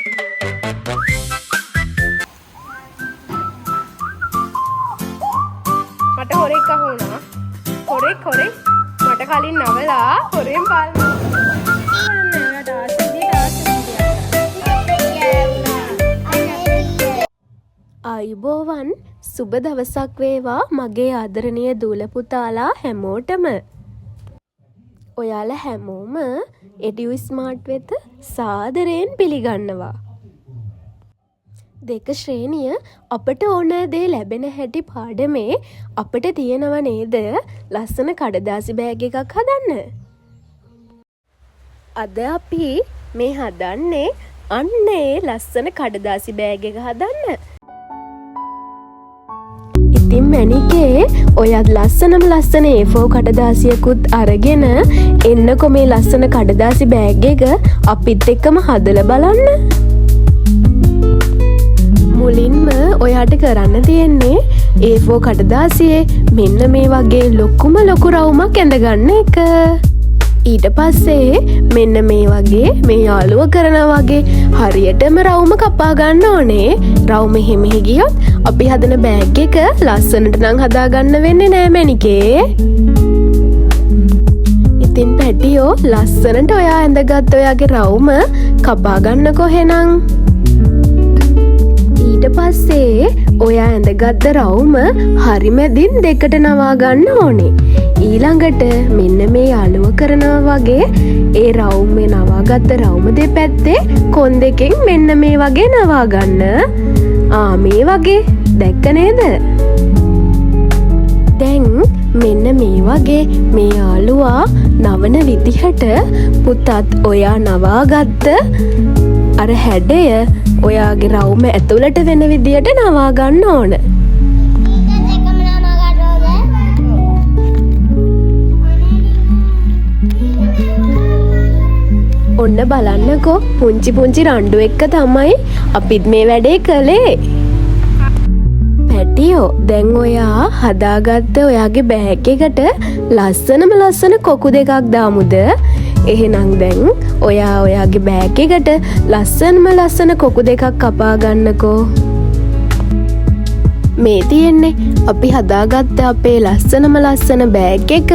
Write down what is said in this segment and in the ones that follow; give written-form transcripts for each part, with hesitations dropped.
මට හොරෙක් අහු වුණා. හොරෙක් මට කලින් නවලා හොරෙන් පාලනය. අයිබෝවන් සුබ දවසක් වේවා මගේ ආදරණීය දූල පුතාලා හැමෝටම. ඔයාලා හැමෝම එඩියු ස්මාර්ට් වෙත සාදරයෙන් පිළිගන්නවා. දෙක ශ්‍රේණිය අපට ඕන දේ ලැබෙන හැටි පාඩමේ අපිට තියෙනව නේද ලස්සන කඩදාසි බෑග් එකක් හදන්න. අද අපි මේ හදන්නේ අන්න ඒ ලස්සන කඩදාසි බෑග් එක හදන්න. ඉතින් මැනිකේ ඔයත් ලස්සනම ලස්සන A4 කඩදාසියකුත් අරගෙන එන්නකො මේ ලස්සන කඩදාසි බෑග් එක අපිත් එක්කම හදලා බලන්න. මුලින්ම ඔයාට කරන්න තියෙන්නේ A4 කඩදාසියේ මෙන්න මේ වගේ ලොකුම ලොකු රවුමක් ඇඳගන්න එක. ඊට පස්සේ මෙන්න මේ වගේ මේ යාළුව කරනා වගේ හරියටම රවුම කපා ගන්න ඕනේ. රවුම එහෙම ගියොත් අපි හදන බෑග් එක ලස්සනට නම් හදාගන්න වෙන්නේ නෑ මැනිකේ. ඉතින් පැටියෝ ලස්සනට ඔයා ඇඳගත් ඔයාගේ රවුම කපා ගන්නකො එහෙනම්. ඊට පස්සේ ඔයා ඇඳගත්ත රවුම හරි මැදින් දෙකට නවා ගන්න ඕනේ. ඊළඟට මෙන්න මේ යාළුව කරනවා වගේ ඒ රවුමේ නවාගත්ත රවුම දෙපැත්තේ කොන් දෙකෙන් මෙන්න මේ වගේ නවා ගන්න. මේ වගේ දැක්ක නේද? දැන් මෙන්න මේ වගේ මේ යාළුවා නවන විදිහට පුතත් ඔයා නවාගත්ත අර හැඩය ඔයාගේ රවුම ඇතුළට වෙන විදියට නවා ගන්න ඕන. ඔන්න බලන්නකෝ පුංචි පුංචි රණ්ඩු එක්ක තමයි අපිත් මේ වැඩේ කළේ. පැටියෝ දැන් ඔයා හදාගත්ත ඔයාගේ බෑග් එකට ලස්සන කොකු දෙකක් දාමුද? එහෙනම් දැන් ඔයා ඔයාගේ බෑග් එකට ලස්සන කොකු දෙකක් කපා ගන්නකෝ. මේ තියෙන්නේ අපි හදාගත්ත අපේ ලස්සන බෑග් එක.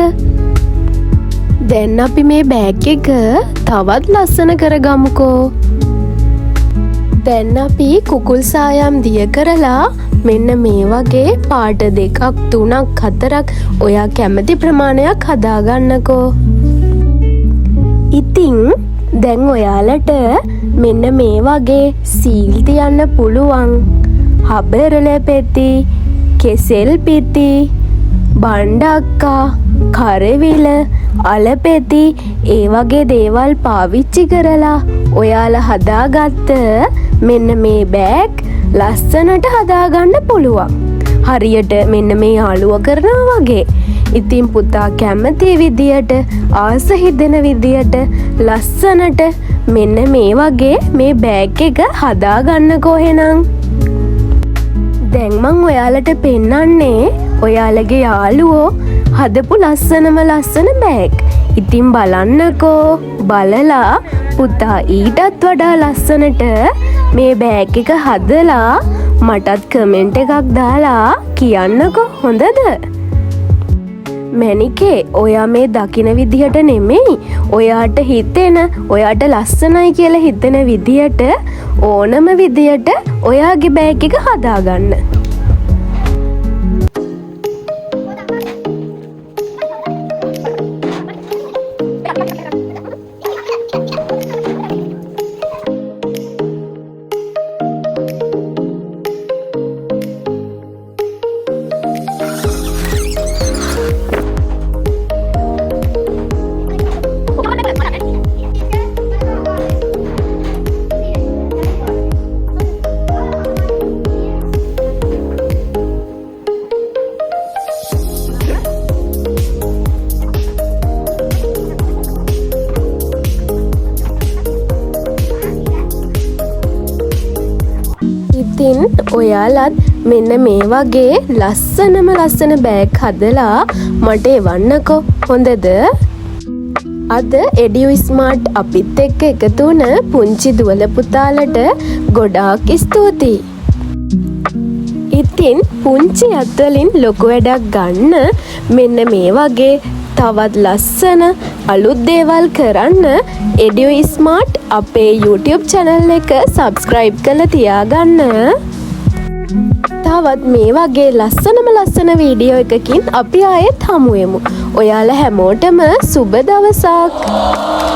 දැන් අපි මේ බෑග් එක තවත් ලස්සන කරගමුකෝ. දැන් අපි කුකුල් සායම් දිය කරලා මෙන්න මේ වගේ පාට දෙකක් 3ක් 4ක් ඔයා කැමති ප්‍රමාණයක් හදාගන්නකෝ. ඉතින් දැන් ඔයාලට මෙන්න මේ වගේ සීල් තියන්න පුළුවන් හබරල පෙති, කෙසෙල් පිටි, බණ්ඩක්කා, කරවිල, අලපෙති ඒ වගේ දේවල් පාවිච්චි කරලා ඔයාලා හදාගත්ත මෙන්න මේ බෑග් ලස්සනට හදාගන්න පුළුවන්. හරියට මෙන්න මේ යාළුව කරනවා වගේ. ඉතින් පුතා කැමති විදියට ආස හිතෙන විදියට ලස්සනට මෙන්න මේ වගේ මේ බෑග් එක හදාගන්නකෝ එහෙනම්. දැන් මං ඔයාලට පෙන්නන්නේ ඔයාලගේ යාළුවෝ හදපු ලස්සන බෑග්. ඉතින් බලන්නකෝ. බලලා පුතා ඊටත් වඩා ලස්සනට මේ බෑග් එක හදලා මටත් කමෙන්ට් එකක් දාලා කියන්නකෝ හොඳද? මැනිකේ ඔයා මේ දකින විදිහට නෙමෙයි ඔයාට හිතෙන ඔයාට ලස්සනයි කියලා හිතෙන විදියට ඕනම විදියට ඔයාගේ බෑග් එක හදාගන්න. ඉතින් ඔයාලත් මෙන්න මේ වගේ ලස්සන බෑග් හදලා මට එවන්නකෝ හොඳද? අද එඩියු ස්මාර්ට් අපිත් එක්ක එකතු වුණ පුංචි දුවල පුතාලට ගොඩාක් ස්තුතියි. ඉතින් පුංචි අත්වලින් ලොකු වැඩක් ගන්න මෙන්න මේ වගේ තවත් ලස්සන අලුත් දේවල් කරන්න එඩියු ස්මාර්ට් අපේ YouTube channel එක subscribe කරලා තියාගන්න. තවත් මේ වගේ ලස්සන වීඩියෝ එකකින් අපි ආයෙත් හමු වෙමු. ඔයාලා හැමෝටම සුබ දවසක්.